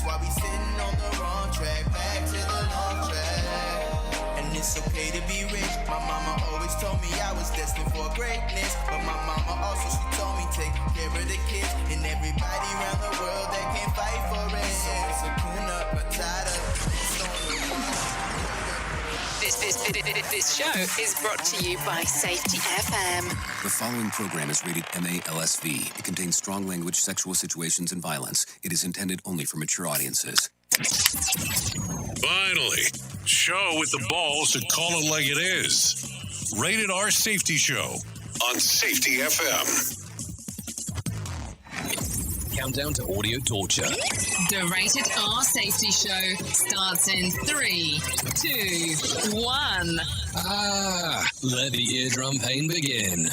why we sitting on the wrong track, back to the long track. And it's okay to be rich. My mama always told me I was destined for greatness, but my mama also, she told me take care of the kids and everybody around the world that can't fight for it. So it's a Kuna Matata. This show is brought to you by Safety FM. The following program is rated MALSV. It contains strong language, sexual situations, and violence. It is intended only for mature audiences. Finally, show with the balls to call it like it is. Rated R Safety Show on Safety FM. Countdown to audio torture. The Rated R Safety Show starts in 3, 2, 1. Let the eardrum pain begin.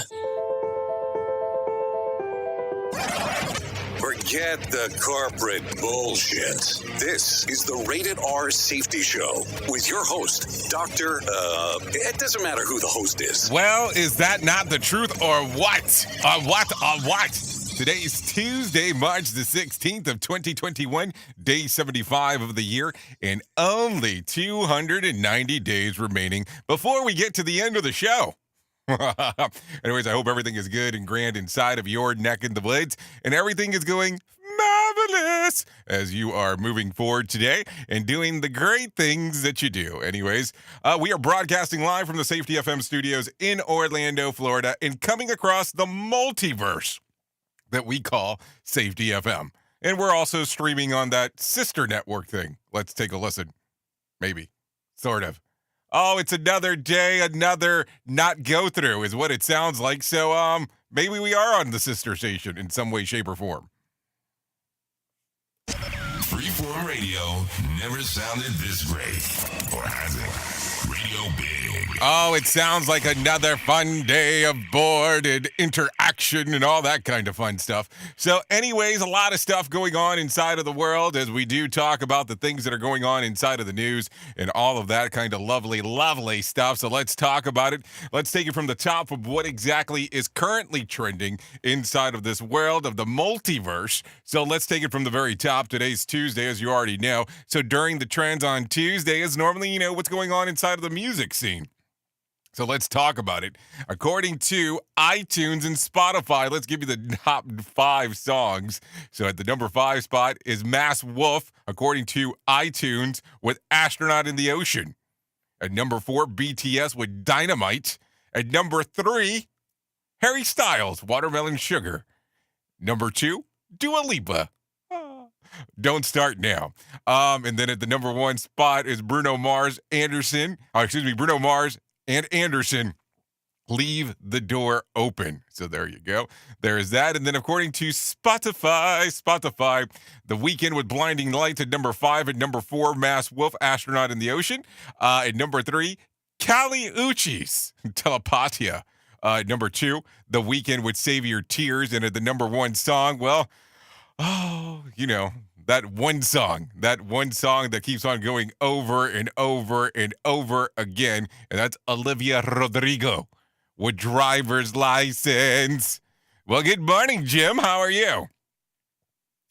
Forget the corporate bullshit. This is the Rated R Safety Show with your host, Dr. It doesn't matter who the host is. Well, is that not the truth or what? What? Today is Tuesday, March the 16th of 2021, day 75 of the year, and only 290 days remaining before we get to the end of the show. Anyways, I hope everything is good and grand inside of your neck and the blades, and everything is going marvelous as you are moving forward today and doing the great things that you do. Anyways, we are broadcasting live from the Safety FM studios in Orlando, Florida, and coming across the multiverse that we call Safety FM. And we're also streaming on that sister network thing. Let's take a listen. Maybe. Sort of. Oh, it's another day, another not go through is what it sounds like. So, maybe we are on the sister station in some way, shape, or form. Freeform radio never sounded this great. Or has it? Radio Big. Oh, it sounds like another fun day of board and interaction and all that kind of fun stuff. So anyways, a lot of stuff going on inside of the world as we do talk about the things that are going on inside of the news and all of that kind of lovely, lovely stuff. So let's talk about it. Let's take it from the top of what exactly is currently trending inside of this world of the multiverse. So let's take it from the very top. Today's Tuesday, as you already know. So during the trends on Tuesday is normally, what's going on inside of the music scene. So let's talk about it. According to iTunes and Spotify, let's give you the top 5 songs. So at the number 5 spot is Mass Wolf, according to iTunes, with Astronaut in the Ocean. At number 4, BTS with Dynamite. At number 3, Harry Styles, Watermelon Sugar. Number 2, Dua Lipa. Don't Start Now. And then at the number 1 spot is Bruno Mars and Anderson, Leave the Door Open. So there you go. There's that. And then according to Spotify, The Weeknd with Blinding Lights at number 5. At number 4, Mass Wolf, Astronaut in the Ocean. At number 3, Kali Uchis, Telepatia. At number 2, The Weeknd with Save Your Tears. And at the number 1 song, that one song that keeps on going over and over and over again, and that's Olivia Rodrigo with Driver's License. Well, good morning, Jim. How are you?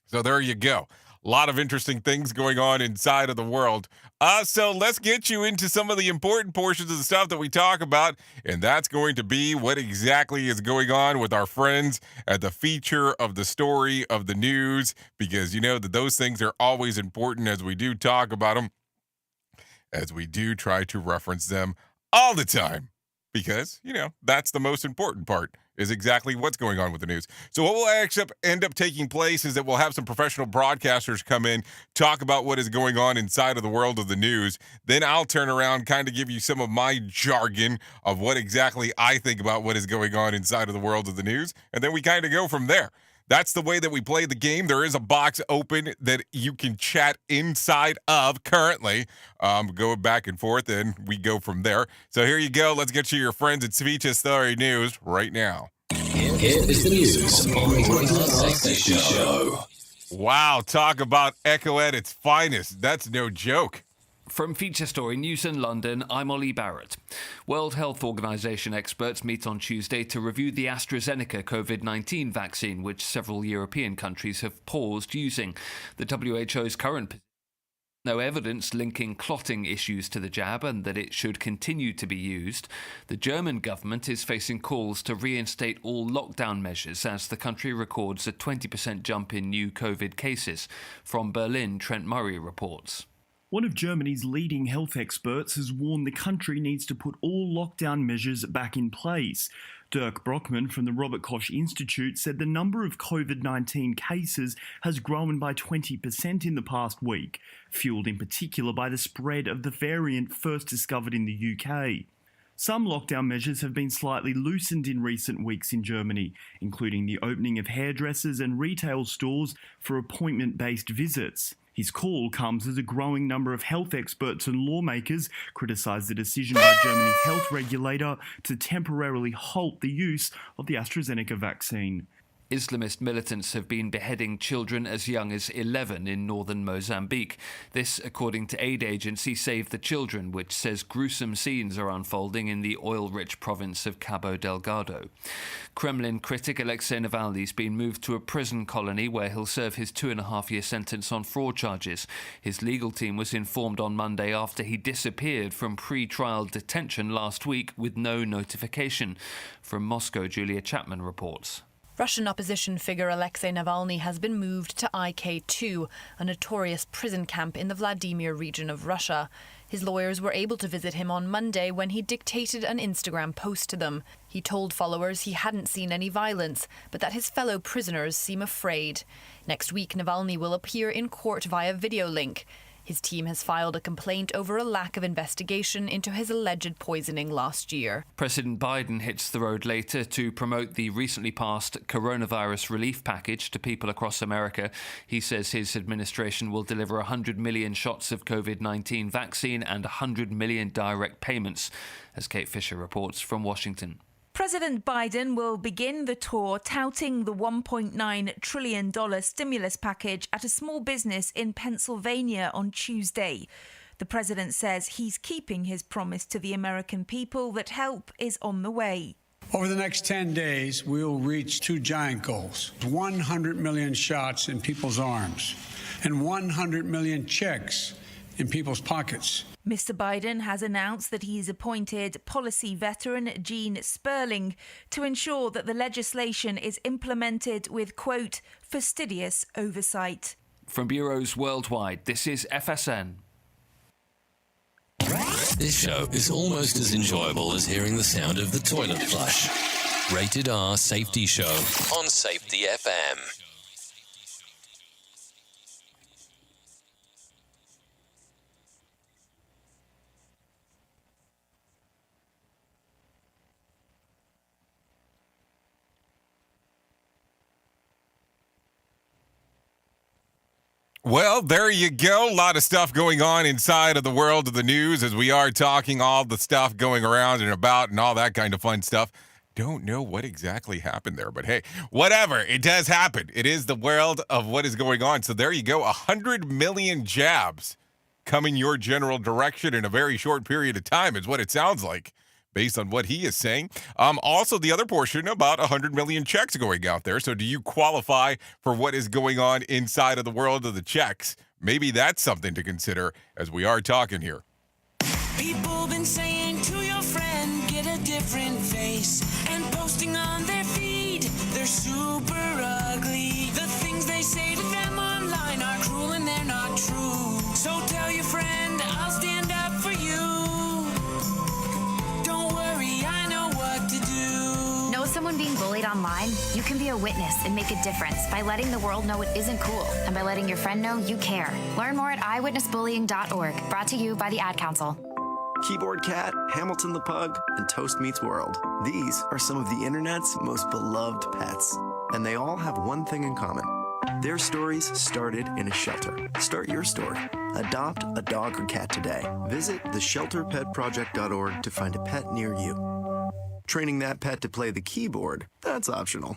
So there you go. A lot of interesting things going on inside of the world. So let's get you into some of the important portions of the stuff that we talk about, and that's going to be what exactly is going on with our friends at the feature of the story of the news, because you know that those things are always important as we do talk about them, as we do try to reference them all the time, because, that's the most important part, is exactly what's going on with the news. So what will actually end up taking place is that we'll have some professional broadcasters come in, talk about what is going on inside of the world of the news. Then I'll turn around, kind of give you some of my jargon of what exactly I think about what is going on inside of the world of the news. And then we kind of go from there. That's the way that we play the game. There is a box open that you can chat inside of currently. Go back and forth, and we go from there. So here you go. Let's get you your friends at Safety Story News right now. Here is the news on the Safety Show. Wow, talk about Echo at its finest. That's no joke. From Feature Story News in London, I'm Ollie Barrett. World Health Organization experts meet on Tuesday to review the AstraZeneca COVID-19 vaccine, which several European countries have paused using. The WHO's current no evidence linking clotting issues to the jab and that it should continue to be used. The German government is facing calls to reinstate all lockdown measures as the country records a 20% jump in new COVID cases. From Berlin, Trent Murray reports. One of Germany's leading health experts has warned the country needs to put all lockdown measures back in place. Dirk Brockman from the Robert Koch Institute said the number of COVID-19 cases has grown by 20% in the past week, fueled in particular by the spread of the variant first discovered in the UK. Some lockdown measures have been slightly loosened in recent weeks in Germany, including the opening of hairdressers and retail stores for appointment-based visits. His call comes as a growing number of health experts and lawmakers criticise the decision by Germany's health regulator to temporarily halt the use of the AstraZeneca vaccine. Islamist militants have been beheading children as young as 11 in northern Mozambique. This, according to aid agency Save the Children, which says gruesome scenes are unfolding in the oil-rich province of Cabo Delgado. Kremlin critic Alexei Navalny's been moved to a prison colony where he'll serve his 2.5-year sentence on fraud charges. His legal team was informed on Monday after he disappeared from pre-trial detention last week with no notification. From Moscow, Julia Chapman reports. Russian opposition figure Alexei Navalny has been moved to IK2, a notorious prison camp in the Vladimir region of Russia. His lawyers were able to visit him on Monday when he dictated an Instagram post to them. He told followers he hadn't seen any violence, but that his fellow prisoners seem afraid. Next week, Navalny will appear in court via video link. His team has filed a complaint over a lack of investigation into his alleged poisoning last year. President Biden hits the road later to promote the recently passed coronavirus relief package to people across America. He says his administration will deliver 100 million shots of COVID-19 vaccine and 100 million direct payments, as Kate Fisher reports from Washington. President Biden will begin the tour touting the $1.9 trillion stimulus package at a small business in Pennsylvania on Tuesday. The president says he's keeping his promise to the American people that help is on the way. Over the next 10 days, we will reach two giant goals: 100 million shots in people's arms and 100 million checks in people's pockets. Mr. Biden has announced that he's appointed policy veteran Gene Sperling to ensure that the legislation is implemented with, quote, fastidious oversight. From bureaus worldwide, this is FSN. This show is almost as enjoyable as hearing the sound of the toilet flush. Rated R Safety Show on Safety FM. Well, there you go. A lot of stuff going on inside of the world of the news as we are talking all the stuff going around and about and all that kind of fun stuff. Don't know what exactly happened there, but hey, whatever. It does happen. It is the world of what is going on. So there you go. 100 million jabs coming your general direction in a very short period of time is what it sounds like, based on what he is saying. Also, the other portion, about 100 million checks going out there. So do you qualify for what is going on inside of the world of the checks? Maybe that's something to consider as we are talking here. People been saying to your friend, get a different face, and posting on their feed, they're super ugly. The things they say to them online are cruel and they're not true. So tell your friend, I'll stand up for you. Someone being bullied online, you can be a witness and make a difference by letting the world know it isn't cool and by letting your friend know you care. Learn more at eyewitnessbullying.org. Brought to you by the Ad Council. Keyboard Cat, Hamilton the Pug, and Toast Meets World. These are some of the internet's most beloved pets, and they all have one thing in common. Their stories started in a shelter. Start your story. Adopt a dog or cat today. Visit theshelterpetproject.org to find a pet near you. Training that pet to play the keyboard, that's optional.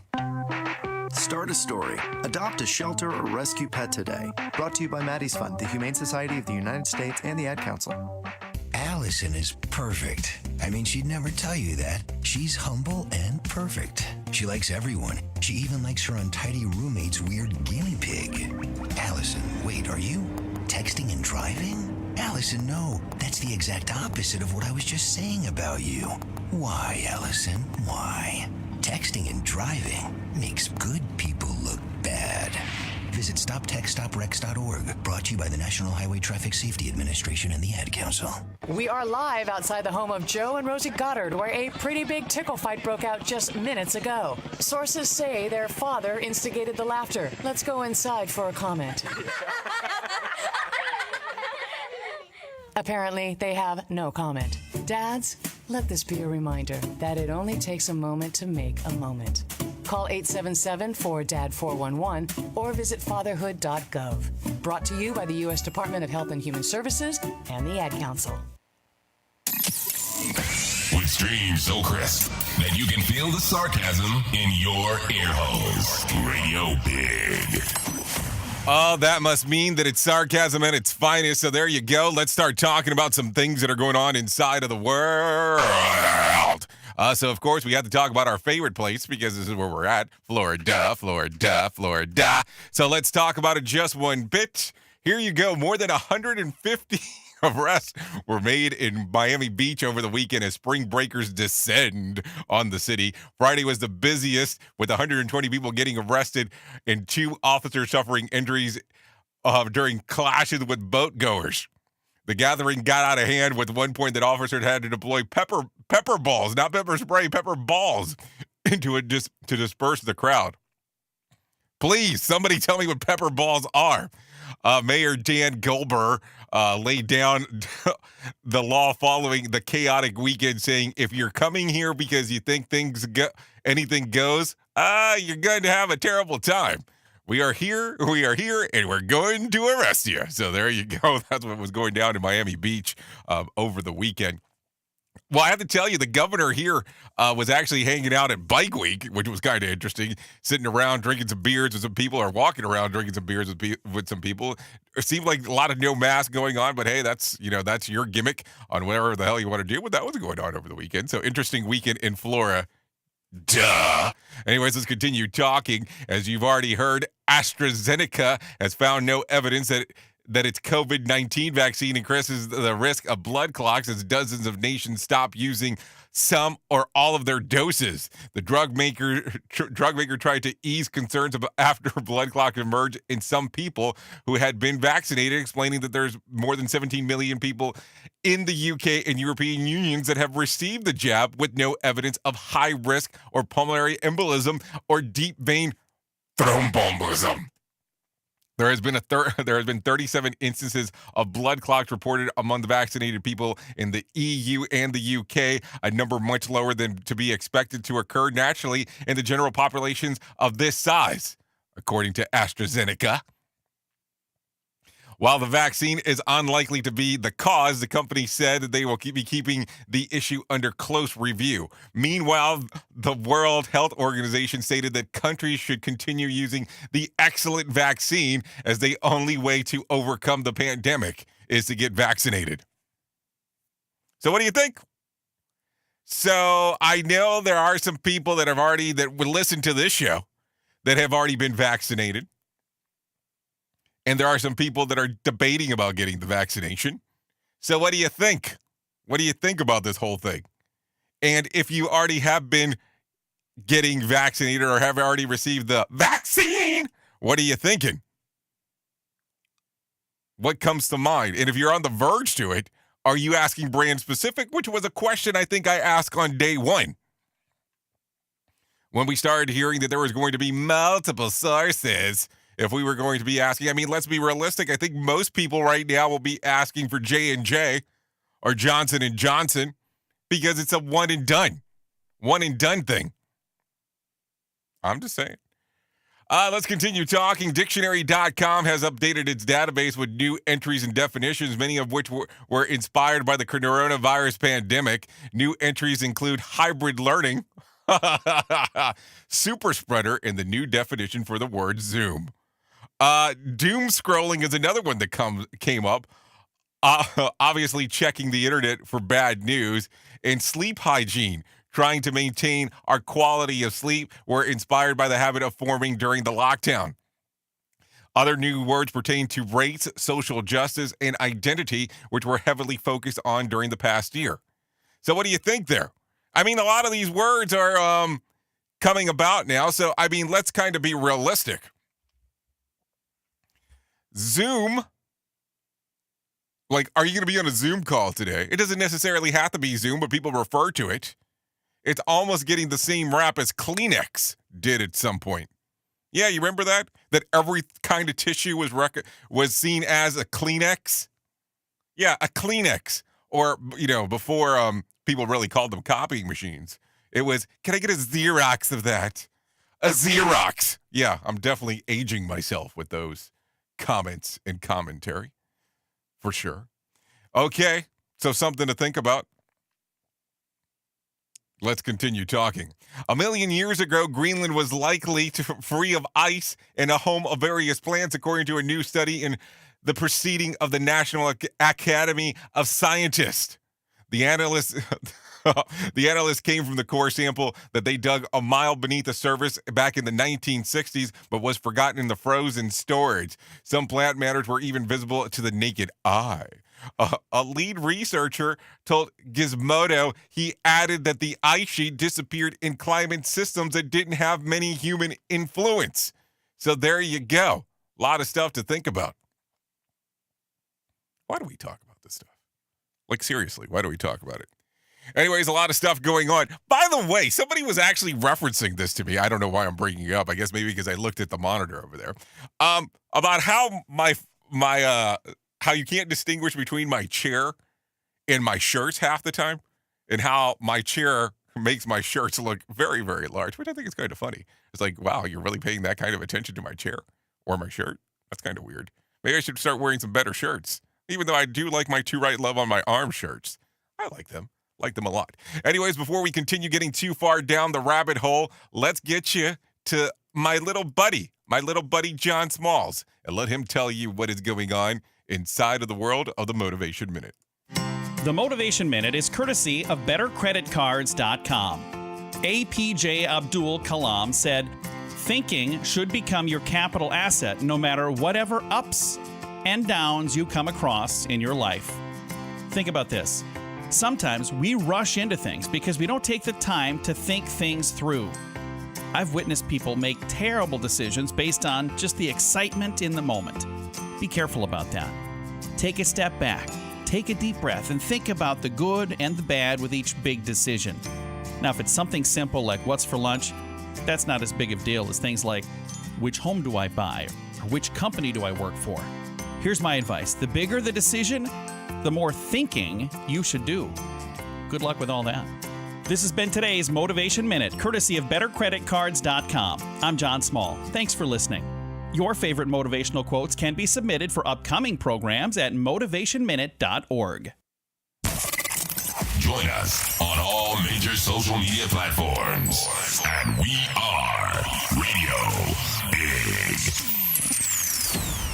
Start a story. Adopt a shelter or rescue pet today. Brought to you by Maddie's Fund, the Humane Society of the United States, and the Ad Council. Allison is perfect. I mean, she'd never tell you that. She's humble and perfect. She likes everyone. She even likes her untidy roommate's weird guinea pig. Allison, wait, are you texting and driving? Allison, no. That's the exact opposite of what I was just saying about you. Why, Allison? Why? Texting and driving makes good people look bad. Visit StopTextStopWrecks.org. Brought to you by the National Highway Traffic Safety Administration and the Ad Council. We are live outside the home of Joe and Rosie Goddard, where a pretty big tickle fight broke out just minutes ago. Sources say their father instigated the laughter. Let's go inside for a comment. Apparently, they have no comment. Dads, let this be a reminder that it only takes a moment to make a moment. Call 877-4DAD-411 or visit fatherhood.gov. Brought to you by the U.S. Department of Health and Human Services and the Ad Council. With streams so crisp that you can feel the sarcasm in your ear holes. Radio Big. Oh, that must mean that it's sarcasm at its finest. So there you go. Let's start talking about some things that are going on inside of the world. So, of course, we have to talk about our favorite place because this is where we're at. Florida, Florida, Florida. So let's talk about it just one bit. Here you go. More than 150 arrests were made in Miami Beach over the weekend as spring breakers descend on the city. Friday was the busiest, with 120 people getting arrested and 2 officers suffering injuries during clashes with boat goers. The gathering got out of hand with one point that officers had to deploy pepper balls, not pepper spray, pepper balls into it just to disperse the crowd. Please, somebody tell me what pepper balls are. Mayor Dan Goldberg laid down the law following the chaotic weekend, saying if you're coming here because you think anything goes, you're going to have a terrible time. We are here, and we're going to arrest you. So there you go. That's what was going down in Miami Beach over the weekend. Well, I have to tell you, the governor here was actually hanging out at Bike Week, which was kind of interesting, sitting around drinking some beers with some people, or walking around drinking some beers with some people. It seemed like a lot of no mask going on, but hey, that's your gimmick on whatever the hell you want to do. But that was going on over the weekend. So interesting weekend in Florida. Duh. Anyways, let's continue talking. As you've already heard, AstraZeneca has found no evidence that its COVID-19 vaccine increases the risk of blood clots as dozens of nations stop using some or all of their doses. The drug maker tried to ease concerns after blood clots emerged in some people who had been vaccinated, explaining that there's more than 17 million people in the UK and European unions that have received the jab with no evidence of high risk or pulmonary embolism or deep vein thromboembolism. There has been 37 instances of blood clots reported among the vaccinated people in the EU and the UK, a number much lower than to be expected to occur naturally in the general populations of this size, according to AstraZeneca. While the vaccine is unlikely to be the cause, the company said that they will be keeping the issue under close review. Meanwhile, the World Health Organization stated that countries should continue using the excellent vaccine as the only way to overcome the pandemic is to get vaccinated. So what do you think? So I know there are some people that would listen to this show that have already been vaccinated. And there are some people that are debating about getting the vaccination. So what do you think? What do you think about this whole thing? And if you already have been getting vaccinated or have already received the vaccine, what are you thinking? What comes to mind? And if you're on the verge to it, are you asking brand specific? Which was a question I think I asked on day one, when we started hearing that there was going to be multiple sources. If we were going to be asking, I mean, let's be realistic. I think most people right now will be asking for J&J or Johnson & Johnson because it's a one and done thing. I'm just saying. Let's continue talking. Dictionary.com has updated its database with new entries and definitions, many of which were inspired by the coronavirus pandemic. New entries include hybrid learning. Super spreader in the new definition for the word Zoom. Doom scrolling is another one that came up. Obviously checking the internet for bad news. And sleep hygiene, trying to maintain our quality of sleep, were inspired by the habit of forming during the lockdown. Other new words pertain to race, social justice, and identity, which were heavily focused on during the past year. So what do you think there? I mean, a lot of these words are coming about now. So, I mean, let's kind of be realistic. Zoom. Like, are you going to be on a Zoom call today? It doesn't necessarily have to be Zoom, but people refer to it. It's almost getting the same rap as Kleenex did at some point. Yeah, you remember that? That every kind of tissue was seen as a Kleenex? Yeah, a Kleenex. Or, you know, before people really called them copying machines. It was, can I get a Xerox of that? A Xerox. Yeah, I'm definitely aging myself with those comments and commentary. For sure. Okay, so something to think about. Let's continue talking. 1 million years ago, Greenland was likely free of ice and a home of various plants, according to a new study in the Proceeding of the National Academy of Scientists. The analysts came from the core sample that they dug a mile beneath the surface back in the 1960s, but was forgotten in the frozen storage. Some plant matters were even visible to the naked eye. A lead researcher told Gizmodo he added that the ice sheet disappeared in climate systems that didn't have many human influence. So there you go. A lot of stuff to think about. Why do we talk about this stuff? Like, seriously, why do we talk about it? Anyways, a lot of stuff going on. By the way, somebody was actually referencing this to me. I don't know why I'm bringing it up. I guess maybe because I looked at the monitor over there. About how how you can't distinguish between my chair and my shirts half the time, and how my chair makes my shirts look very, very large, which I think is kind of funny. It's like, wow, you're really paying that kind of attention to my chair or my shirt? That's kind of weird. Maybe I should start wearing some better shirts, even though I do like my To Write Love on my arm shirts. I like them. Like them a lot. Anyways, before we continue getting too far down the rabbit hole, let's get you to my little buddy John Smalls, and let him tell you what is going on inside of the world of the Motivation Minute. The Motivation Minute is courtesy of BetterCreditCards.com. APJ Abdul Kalam said, "Thinking should become your capital asset no matter whatever ups and downs you come across in your life." Think about this. Sometimes we rush into things because we don't take the time to think things through. I've witnessed people make terrible decisions based on just the excitement in the moment. Be careful about that. Take a step back, take a deep breath, and think about the good and the bad with each big decision. Now, if it's something simple like what's for lunch, that's not as big of a deal as things like which home do I buy or which company do I work for. Here's my advice. The bigger the decision, the more thinking you should do. Good luck with all that. This has been today's Motivation Minute, courtesy of BetterCreditCards.com. I'm John Small. Thanks for listening. Your favorite motivational quotes can be submitted for upcoming programs at motivationminute.org. Join us on all major social media platforms at We Are Radio Big.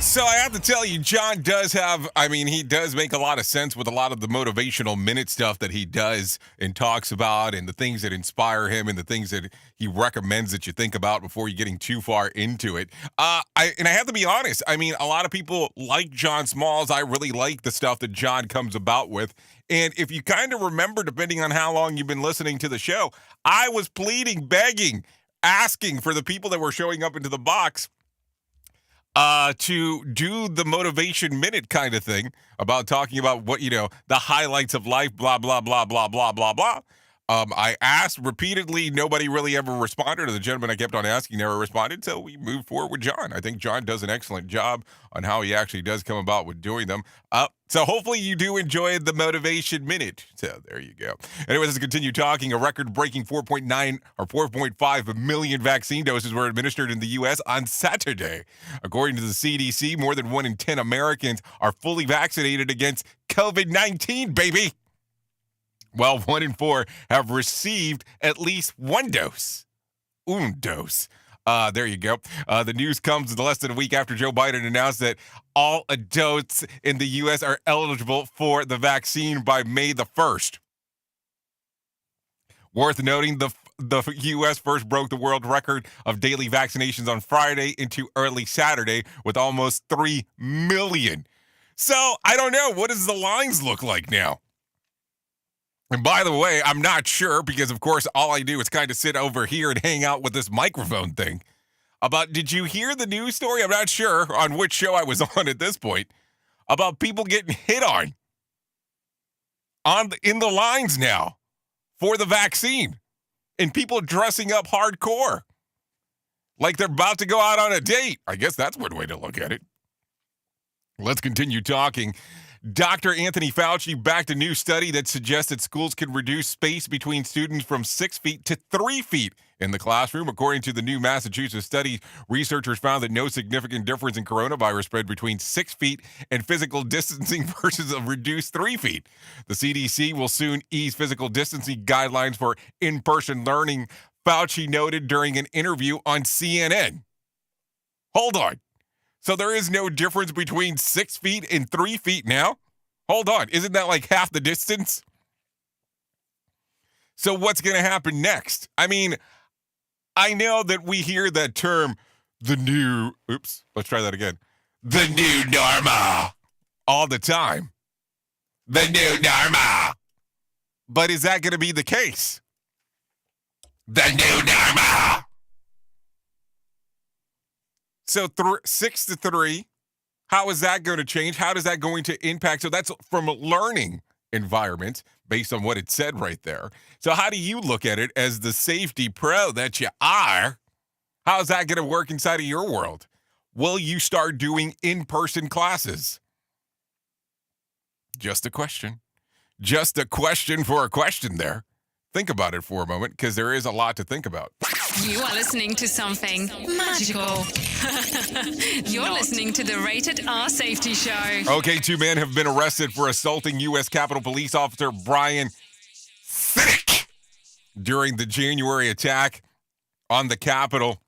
So I have to tell you, John does he does make a lot of sense with a lot of the motivational minute stuff that he does and talks about, and the things that inspire him and the things that he recommends that you think about before you're getting too far into it. I have to be honest. I mean, a lot of people like John Smalls. I really like the stuff that John comes about with. And if you kind of remember, depending on how long you've been listening to the show, I was pleading, begging, asking for the people that were showing up into the box to do the Motivation Minute kind of thing about talking about what, the highlights of life, blah, blah, blah, blah, blah, blah, blah. I asked repeatedly. Nobody really ever responded. The gentleman I kept on asking never responded, so we moved forward with John. I think John does an excellent job on how he actually does come about with doing them. So hopefully you do enjoy the Motivation Minute. So there you go. Anyways, let's continue talking. A record-breaking 4.9 or 4.5 million vaccine doses were administered in the U.S. on Saturday. According to the CDC, more than 1 in 10 Americans are fully vaccinated against COVID-19, baby. while 1 in 4 have received at least one dose. Un dose. There you go. The news comes less than a week after Joe Biden announced that all adults in the U.S. are eligible for the vaccine by May the 1st. Worth noting, the U.S. first broke the world record of daily vaccinations on Friday into early Saturday with almost 3 million. So, I don't know. What does the lines look like now? And by the way, I'm not sure because, of course, all I do is kind of sit over here and hang out with this microphone thing. Did you hear the news story? I'm not sure on which show I was on at this point. About people getting hit on in the lines now for the vaccine. And people dressing up hardcore. Like they're about to go out on a date. I guess that's one way to look at it. Let's continue talking. Dr. Anthony Fauci backed a new study that suggests that schools can reduce space between students from 6 feet to 3 feet in the classroom. According to the new Massachusetts study, researchers found that no significant difference in coronavirus spread between 6 feet and physical distancing versus a reduced 3 feet. The CDC will soon ease physical distancing guidelines for in-person learning, Fauci noted during an interview on CNN. Hold on. So there is no difference between 6 feet and 3 feet now? Hold on. Isn't that like half the distance? So what's going to happen next? I mean, I know that we hear that term, the new normal, all the time. The new normal. But is that going to be the case? The new normal. So 6 to 3, how is that going to change? How is that going to impact? So that's from learning environments based on what it said right there. So how do you look at it as the safety pro that you are? How's that going to work inside of your world? Will you start doing in-person classes? Just a question. Just a question for a question there. Think about it for a moment, because there is a lot to think about. You are listening to something magical. You're listening to the Rated R Safety Show. Okay, 2 men have been arrested for assaulting U.S. Capitol Police Officer Brian Sinek during the January attack on the Capitol.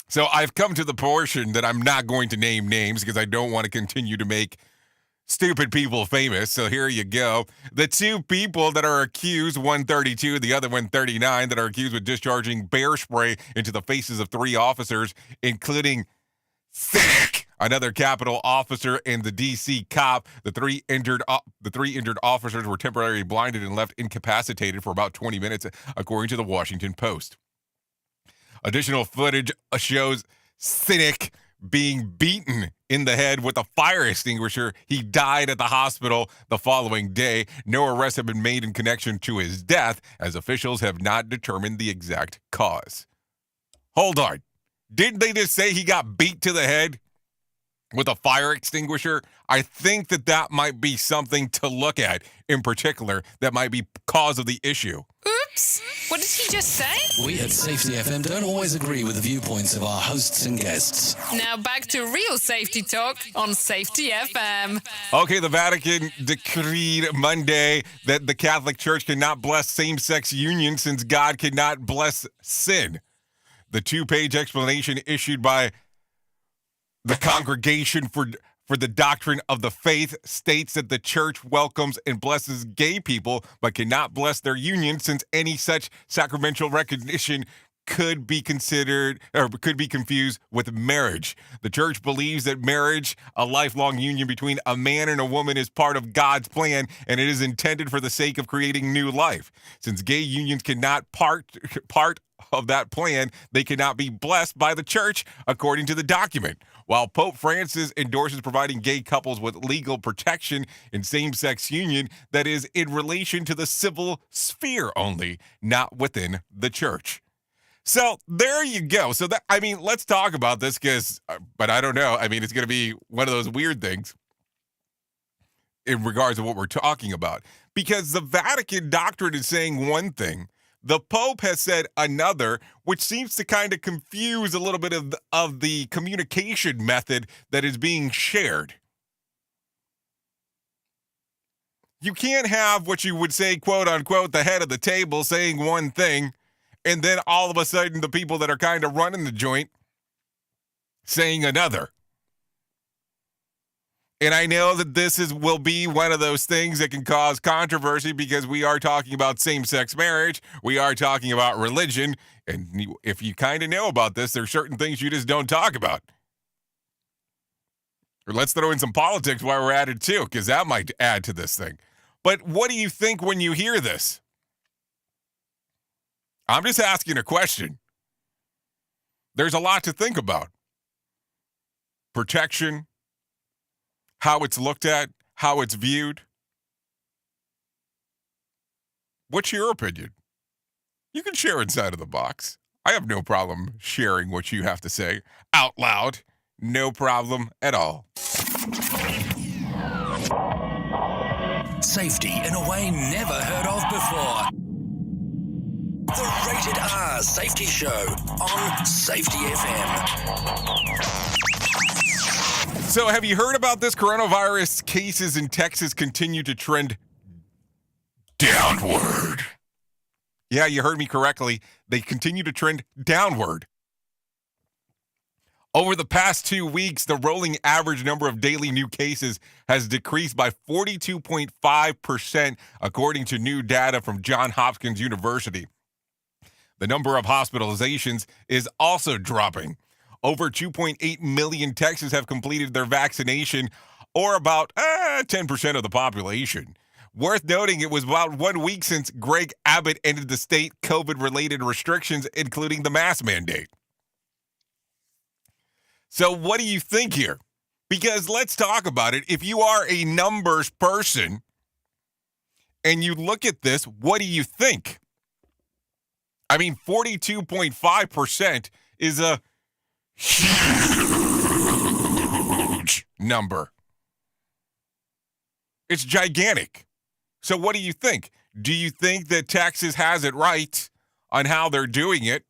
So I've come to the portion that I'm not going to name names because I don't want to continue to make stupid people famous. So here you go. The 2 people that are accused, one 32, the other one 39, that are accused with discharging bear spray into the faces of 3 officers, including Sinek, another Capitol officer, and the D.C. cop. The three injured officers were temporarily blinded and left incapacitated for about 20 minutes, according to the Washington Post. Additional footage shows Sinek being beaten in the head with a fire extinguisher. He died at the hospital the following day. No arrests have been made in connection to his death, as officials have not determined the exact cause. Hold on. Didn't they just say he got beat to the head with a fire extinguisher? I think that might be something to look at in particular that might be cause of the issue. Oops! What did he just say? We at Safety FM don't always agree with the viewpoints of our hosts and guests. Now back to real safety talk on Safety FM. Okay, the Vatican decreed Monday that the Catholic Church cannot bless same-sex unions since God cannot bless sin. The 2-page explanation issued by the Congregation for the Doctrine of the Faith states that the church welcomes and blesses gay people but cannot bless their union since any such sacramental recognition could be considered or could be confused with marriage. The church believes that marriage, a lifelong union between a man and a woman, is part of God's plan, and it is intended for the sake of creating new life. Since gay unions cannot part of that plan, they cannot be blessed by the church, according to the document. While Pope Francis endorses providing gay couples with legal protection in same-sex union, that is in relation to the civil sphere only, not within the church. So there you go. So that, I mean, let's talk about this but I don't know. I mean, it's going to be one of those weird things in regards to what we're talking about, because the Vatican doctrine is saying one thing. The Pope has said another, which seems to kind of confuse a little bit of the communication method that is being shared. You can't have what you would say, quote unquote, the head of the table saying one thing, and then all of a sudden the people that are kind of running the joint saying another. And I know that this will be one of those things that can cause controversy because we are talking about same-sex marriage. We are talking about religion. And if you kind of know about this, there's certain things you just don't talk about. Or let's throw in some politics while we're at it too, because that might add to this thing. But what do you think when you hear this? I'm just asking a question. There's a lot to think about. Protection, how it's looked at, how it's viewed. What's your opinion? You can share inside of the box. I have no problem sharing what you have to say out loud. No problem at all. Safety in a way never heard of before. The Rated R Safety Show on Safety FM. So have you heard about this? Coronavirus cases in Texas continue to trend downward. Yeah, you heard me correctly. They continue to trend downward. Over the past 2 weeks, the rolling average number of daily new cases has decreased by 42.5%, according to new data from Johns Hopkins University. The number of hospitalizations is also dropping. Over 2.8 million Texans have completed their vaccination, or about 10% of the population. Worth noting, it was about 1 week since Greg Abbott ended the state COVID-related restrictions, including the mask mandate. So what do you think here? Because let's talk about it. If you are a numbers person and you look at this, what do you think? I mean, 42.5% is a huge number. It's gigantic. So what do you think? Do you think that Texas has it right on how they're doing it?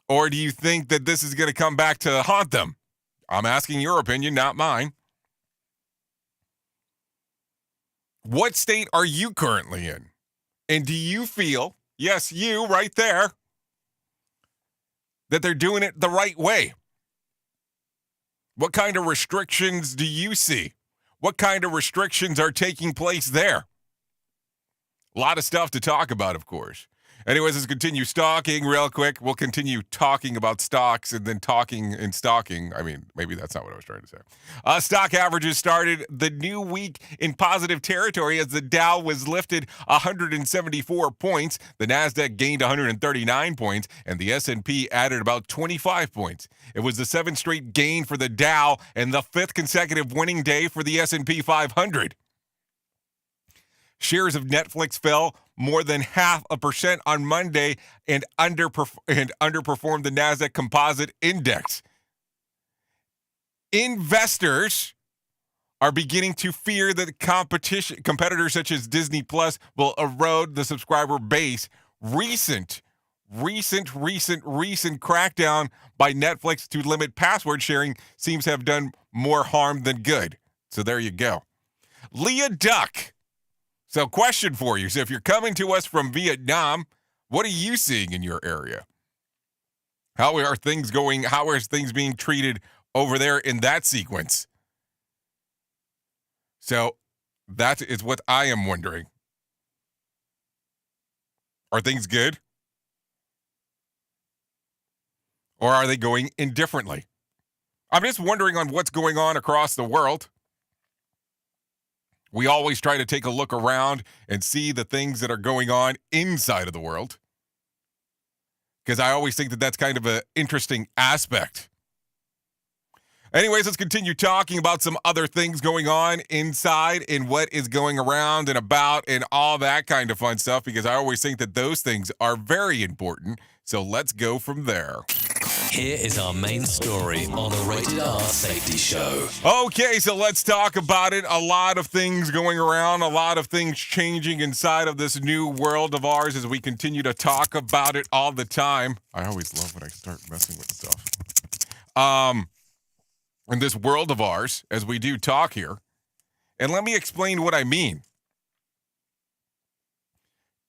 Or do you think that this is going to come back to haunt them? I'm asking your opinion, not mine. What state are you currently in? And do you feel, yes, you right there, that they're doing it the right way? What kind of restrictions do you see? What kind of restrictions are taking place there? A lot of stuff to talk about, of course. Anyways, let's continue stalking real quick. We'll continue talking about stocks and then talking and stalking. I mean, maybe that's not what I was trying to say. Stock averages started the new week in positive territory as the Dow was lifted 174 points. The NASDAQ gained 139 points, and the S&P added about 25 points. It was the seventh straight gain for the Dow and the fifth consecutive winning day for the S&P 500. Shares of Netflix fell more than 0.5% on Monday and underperformed the NASDAQ Composite Index. Investors are beginning to fear that competitors such as Disney Plus will erode the subscriber base. Recent crackdown by Netflix to limit password sharing seems to have done more harm than good. So there you go. Leah Duck. So question for you. So if you're coming to us from Vietnam, what are you seeing in your area? How are things going? How are things being treated over there in that sequence? So that is what I am wondering. Are things good? Or are they going indifferently? I'm just wondering on what's going on across the world. We always try to take a look around and see the things that are going on inside of the world, because I always think that that's kind of an interesting aspect. Anyways, let's continue talking about some other things going on inside and what is going around and about and all that kind of fun stuff, because I always think that those things are very important. So let's go from there. Here is our main story on the Rated R Safety Show. Okay, so let's talk about it. A lot of things going around, a lot of things changing inside of this new world of ours as we continue to talk about it all the time. I always love when I start messing with stuff. In this world of ours, as we do talk here, And let me explain what I mean.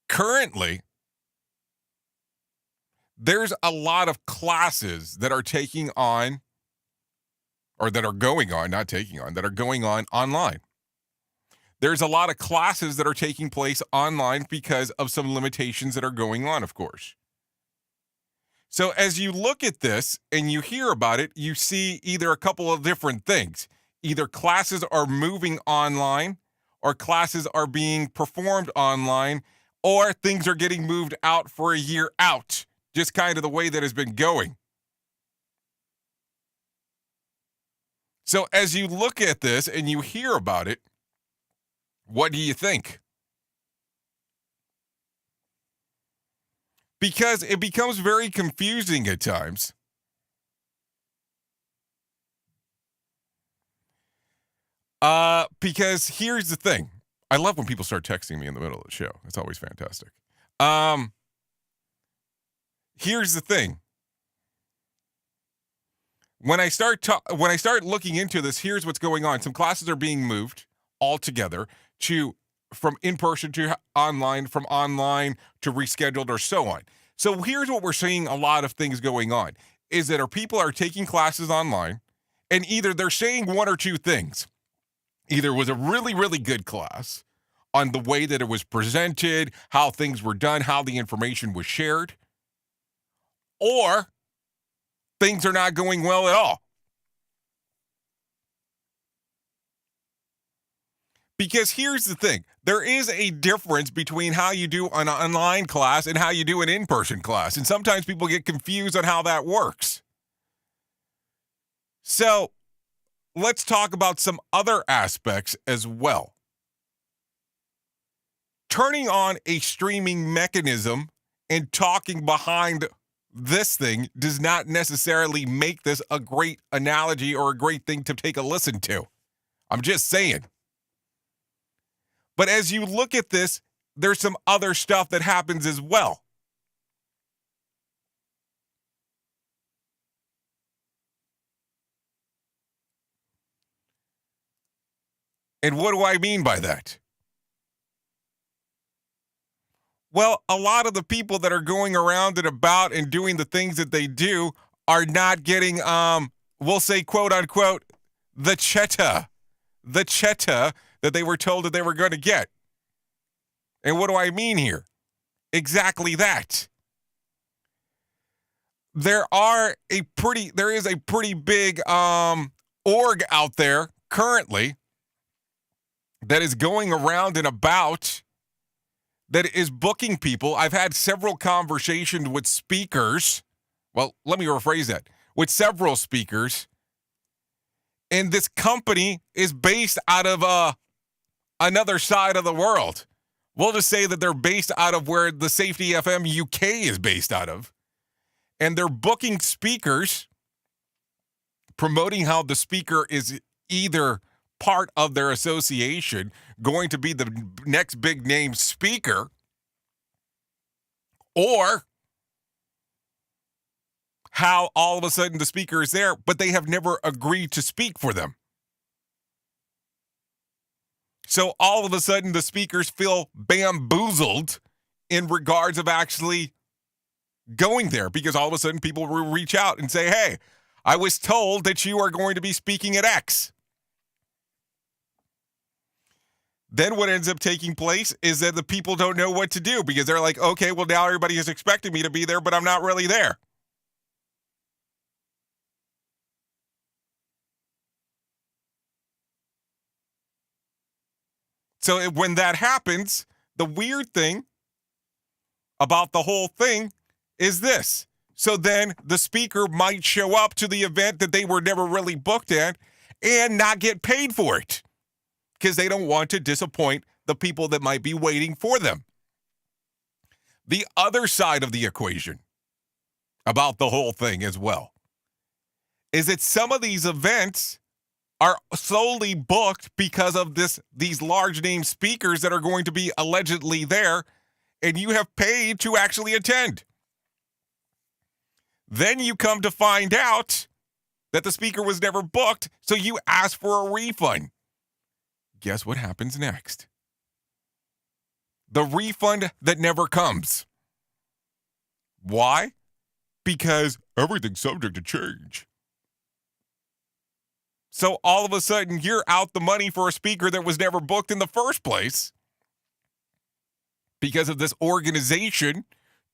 Currently, there's a lot of classes that are taking on, or that are going on, not taking on, that are going on online. There's a lot of classes that are taking place online because of some limitations that are going on, of course. So as you look at this and you hear about it, you see either a couple of different things. Either classes are moving online, or classes are being performed online, or things are getting moved out for a year out. Just kind of the way that has been going. So as you look at this and you hear about it, what do you think? Because it becomes very confusing at times. Because here's the thing. I love when people start texting me in the middle of the show. It's always fantastic. Here's the thing. When I start looking into this, here's what's going on. Some classes are being moved altogether from in-person to online, from online to rescheduled, or so on. So here's what we're seeing a lot of things going on, is that our people are taking classes online, and either they're saying one or two things. Either it was a really, really good class on the way that it was presented, how things were done, how the information was shared, or things are not going well at all. Because here's the thing. There is a difference between how you do an online class and how you do an in-person class. And sometimes people get confused on how that works. So let's talk about some other aspects as well. Turning on a streaming mechanism and talking behind this thing does not necessarily make this a great analogy or a great thing to take a listen to. I'm just saying. But as you look at this, there's some other stuff that happens as well. And what do I mean by that? Well, a lot of the people that are going around and about and doing the things that they do are not getting, we'll say, quote unquote, the cheddar that they were told that they were going to get. And what do I mean here? Exactly that. There is a pretty big org out there currently that is going around and about that is booking people. I've had several conversations with speakers. Well, let me rephrase that. With several speakers. And this company is based out of another side of the world. We'll just say that they're based out of where the Safety FM UK is based out of. And they're booking speakers, promoting how the speaker is either part of their association, going to be the next big name speaker, or how all of a sudden the speaker is there, but they have never agreed to speak for them. So all of a sudden the speakers feel bamboozled in regards of actually going there, because all of a sudden people will reach out and say, hey, I was told that you are going to be speaking at X. Then what ends up taking place is that the people don't know what to do, because they're like, okay, well, now everybody is expecting me to be there, but I'm not really there. So when that happens, the weird thing about the whole thing is this. So then the speaker might show up to the event that they were never really booked at and not get paid for it, because they don't want to disappoint the people that might be waiting for them. The other side of the equation about the whole thing as well is that some of these events are solely booked because of these large name speakers that are going to be allegedly there, and you have paid to actually attend. Then you come to find out that the speaker was never booked, so you ask for a refund. guess what happens next? The refund that never comes. Why? Because everything's subject to change. So all of a sudden, you're out the money for a speaker that was never booked in the first place because of this organization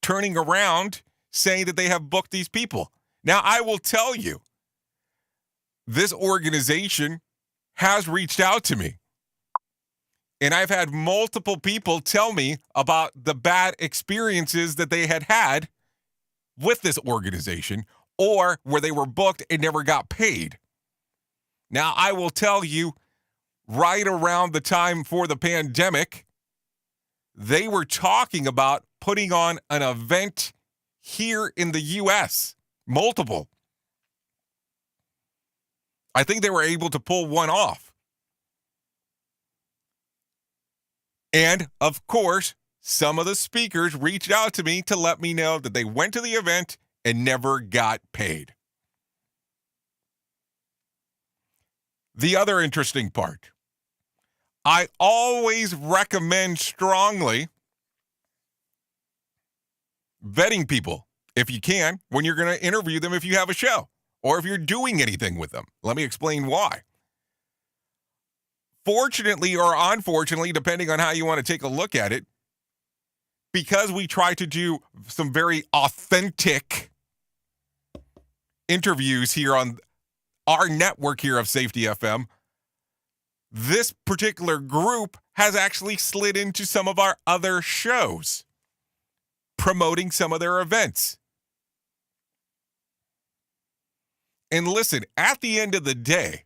turning around saying that they have booked these people. Now, I will tell you, this organization has reached out to me. And I've had multiple people tell me about the bad experiences that they had with this organization, or where they were booked and never got paid. Now, I will tell you, right around the time for the pandemic, they were talking about putting on an event here in the U.S., multiple. I think they were able to pull one off. And, of course, some of the speakers reached out to me to let me know that they went to the event and never got paid. The other interesting part, I always recommend strongly vetting people, if you can, when you're going to interview them if you have a show or if you're doing anything with them. Let me explain why. Fortunately or unfortunately, depending on how you want to take a look at it, because we try to do some very authentic interviews here on our network here of Safety FM, this particular group has actually slid into some of our other shows, promoting some of their events. And listen, at the end of the day,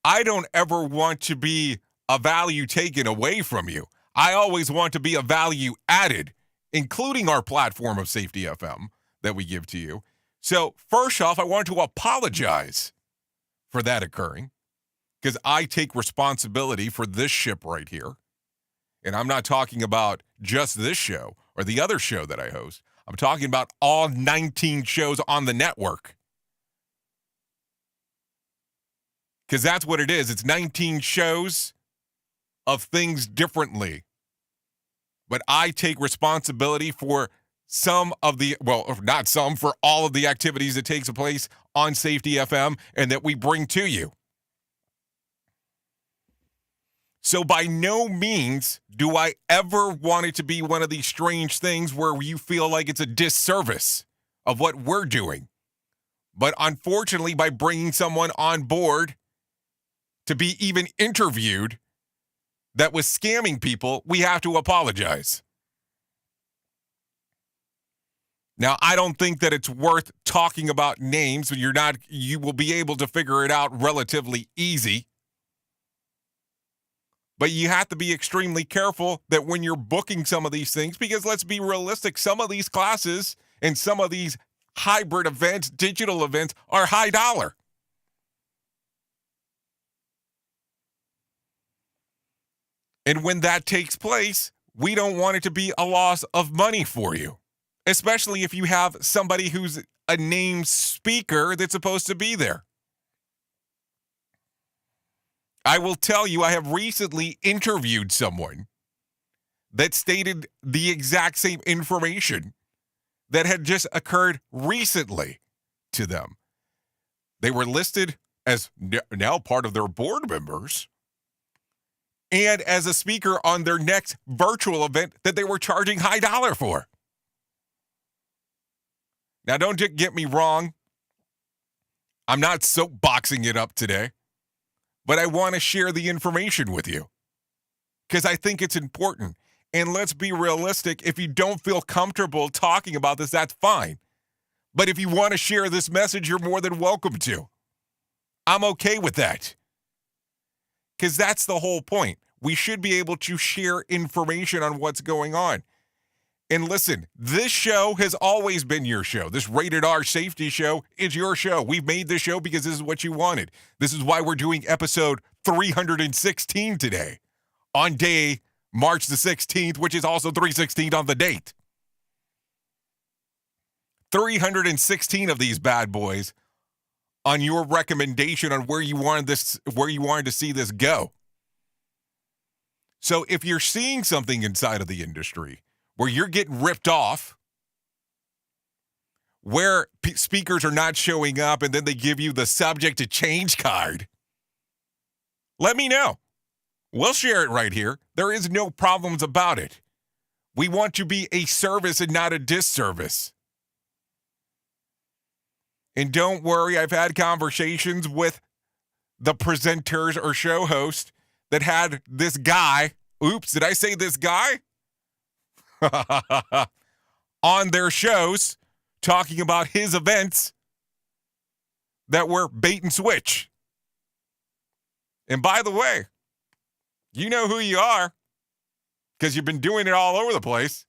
I don't ever want to be a value taken away from you. I always want to be a value added, including our platform of Safety FM that we give to you. So first off, I want to apologize for that occurring, because I take responsibility for this ship right here. And I'm not talking about just this show or the other show that I host. I'm talking about all 19 shows on the network. Because that's what it is. It's 19 shows of things differently. But I take responsibility for some of the, well, not some, for all of the activities that takes place on Safety FM and that we bring to you. So by no means do I ever want it to be one of these strange things where you feel like it's a disservice of what we're doing. But unfortunately, by bringing someone on board to be even interviewed that was scamming people, we have to apologize. Now, I don't think that it's worth talking about names. You will be able to figure it out relatively easy. But you have to be extremely careful that when you're booking some of these things, because let's be realistic, some of these classes and some of these hybrid events, digital events, are high dollar. And when that takes place, we don't want it to be a loss of money for you, especially if you have somebody who's a named speaker that's supposed to be there. I will tell you, I have recently interviewed someone that stated the exact same information that had just occurred recently to them. They were listed as now part of their board members and as a speaker on their next virtual event that they were charging high dollar for. Now, don't get me wrong. I'm not soapboxing it up today, but I want to share the information with you because I think it's important. And let's be realistic. If you don't feel comfortable talking about this, that's fine. But if you want to share this message, you're more than welcome to. I'm okay with that. Because that's the whole point. We should be able to share information on what's going on. And listen, this show has always been your show. This Rated R Safety Show is your show. We've made this show because this is what you wanted. This is why we're doing episode 316 today on day March the 16th, which is also 316 on the date. 316 of these bad boys on your recommendation on where you wanted to see this go. So if you're seeing something inside of the industry where you're getting ripped off, where speakers are not showing up and then they give you the subject to change card, let me know. We'll share it right here. There is no problems about it. We want to be a service and not a disservice. And don't worry, I've had conversations with the presenters or show host that had this guy, oops, did I say this guy? On their shows talking about his events that were bait and switch. And by the way, you know who you are because you've been doing it all over the place.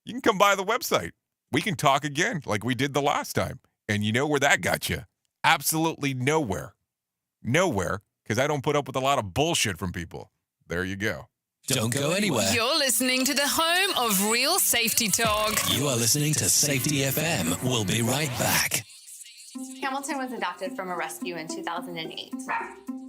You can come by the website. We can talk again like we did the last time. And you know where that got you? Absolutely nowhere. Nowhere, because I don't put up with a lot of bullshit from people. There you go. Don't go anywhere. You're listening to the home of real safety talk. You are listening to Safety FM. We'll be right back. Hamilton was adopted from a rescue in 2008.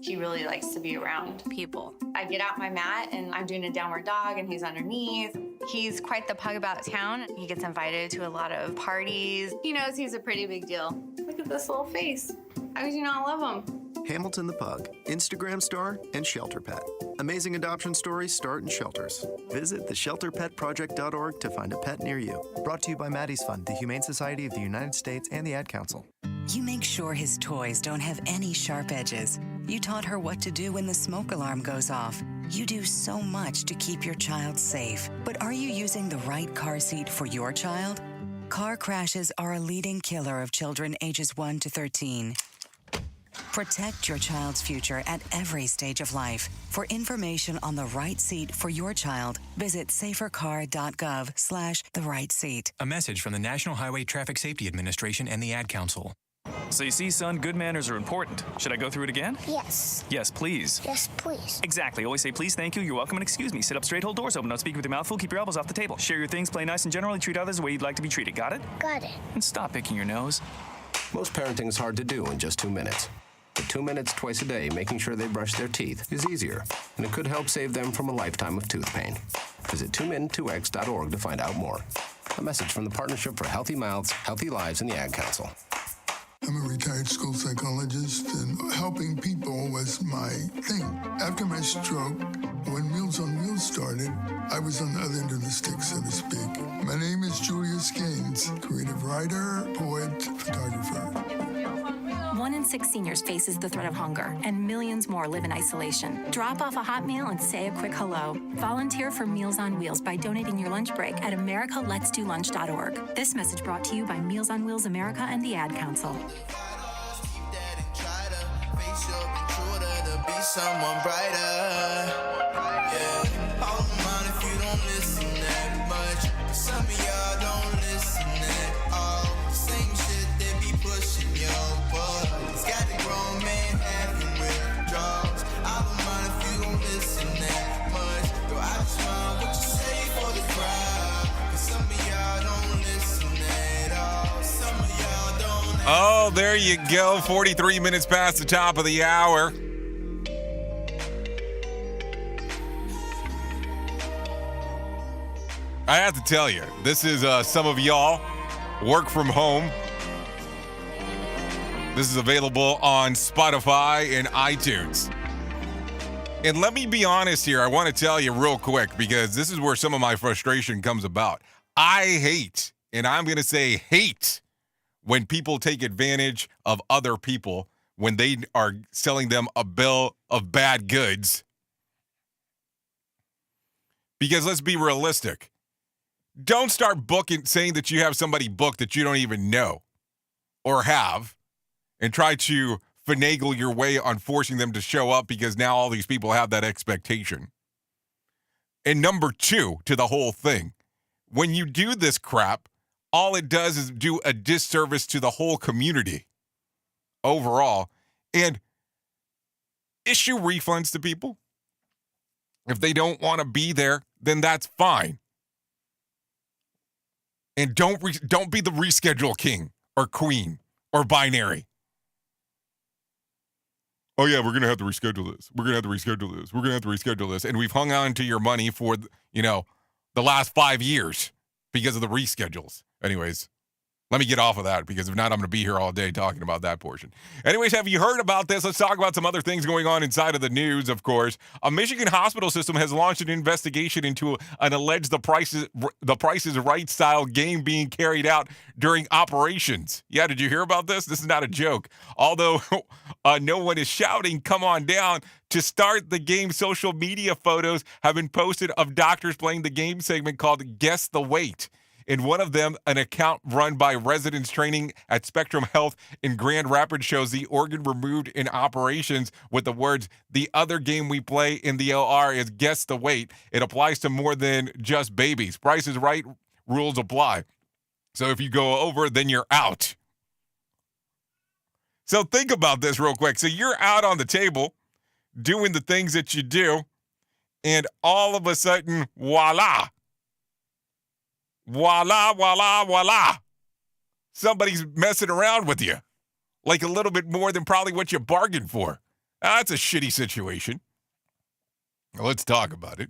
He really likes to be around people. I get out my mat and I'm doing a downward dog and he's underneath. He's quite the pug about town. He gets invited to a lot of parties. He knows he's a pretty big deal. Look at this little face. How could you not love him? Hamilton the Pug, Instagram star, and Shelter Pet. Amazing adoption stories start in shelters. Visit theshelterpetproject.org to find a pet near you. Brought to you by Maddie's Fund, the Humane Society of the United States, and the Ad Council. You make sure his toys don't have any sharp edges. You taught her what to do when the smoke alarm goes off. You do so much to keep your child safe. But are you using the right car seat for your child? Car crashes are a leading killer of children ages 1 to 13. Protect your child's future at every stage of life. For information on the right seat for your child, visit safercar.gov/the right seat. A message from the National Highway Traffic Safety Administration and the Ad Council. So you see, son, good manners are important. Should I go through it again? Yes. Yes, please. Yes, please. Exactly. Always say please, thank you, you're welcome, and excuse me. Sit up straight, hold doors open. Don't speak with your mouth full. Keep your elbows off the table. Share your things, play nice, and generally treat others the way you'd like to be treated. Got it? Got it. And stop picking your nose. Most parenting is hard to do in just 2 minutes. But 2 minutes twice a day making sure they brush their teeth is easier, and it could help save them from a lifetime of tooth pain. Visit 2min2x.org to find out more. A message from the Partnership for Healthy Mouths, Healthy Lives, and the Ad Council. I'm a retired school psychologist, and helping people was my thing. After my stroke, when Meals on Wheels started, I was on the other end of the stick, so to speak. My name is Julius Gaines, creative writer, poet, photographer. 1 in 6 seniors faces the threat of hunger, and millions more live in isolation. Drop off a hot meal and say a quick hello. Volunteer for Meals on Wheels by donating your lunch break at americaletsdolunch.org. This message brought to you by Meals on Wheels America and the Ad Council. Someone brighter. Yeah. Hold on if you don't listen that much. Some of y'all don't listen at all. Same shit they be pushing your buttons. Got the grown man having withdrawals. I don't mind if you don't listen that much. Though I just mind what you say for the crowd. Cause some of y'all don't listen at all. Some of y'all don't. Oh, there you go. 43 minutes past the top of the hour. I have to tell you, this is some of y'all work from home. This is available on Spotify and iTunes. And let me be honest here. I want to tell you real quick because this is where some of my frustration comes about. I hate, and I'm going to say hate, when people take advantage of other people when they are selling them a bill of bad goods. Because let's be realistic. Don't start booking, saying that you have somebody booked that you don't even know or have, and try to finagle your way on forcing them to show up because now all these people have that expectation. And number two to the whole thing, when you do this crap, all it does is do a disservice to the whole community overall. And issue refunds to people. If they don't want to be there, then that's fine. And don't be the reschedule king or queen or binary. oh yeah, we're going to have to reschedule this. We're going to have to reschedule this. We're going to have to reschedule this. And we've hung on to your money for, the last 5 years because of the reschedules. Anyways, let me get off of that because if not, I'm going to be here all day talking about that portion. Anyways, have you heard about this? Let's talk about some other things going on inside of the news, of course. A Michigan hospital system has launched an investigation into an alleged The Price is Right style game being carried out during operations. Yeah, did you hear about this? This is not a joke. Although no one is shouting, come on down. To start the game, social media photos have been posted of doctors playing the game segment called Guess the Weight. In one of them, an account run by residents training at Spectrum Health in Grand Rapids shows the organ removed in operations with the words, the other game we play in the OR is Guess the Weight. It applies to more than just babies. Price is Right rules apply. So if you go over, then you're out. So think about this real quick. So you're out on the table doing the things that you do, and all of a sudden, voila. Voila, voila, voila. Somebody's messing around with you. Like a little bit more than probably what you bargained for. That's a shitty situation. Let's talk about it.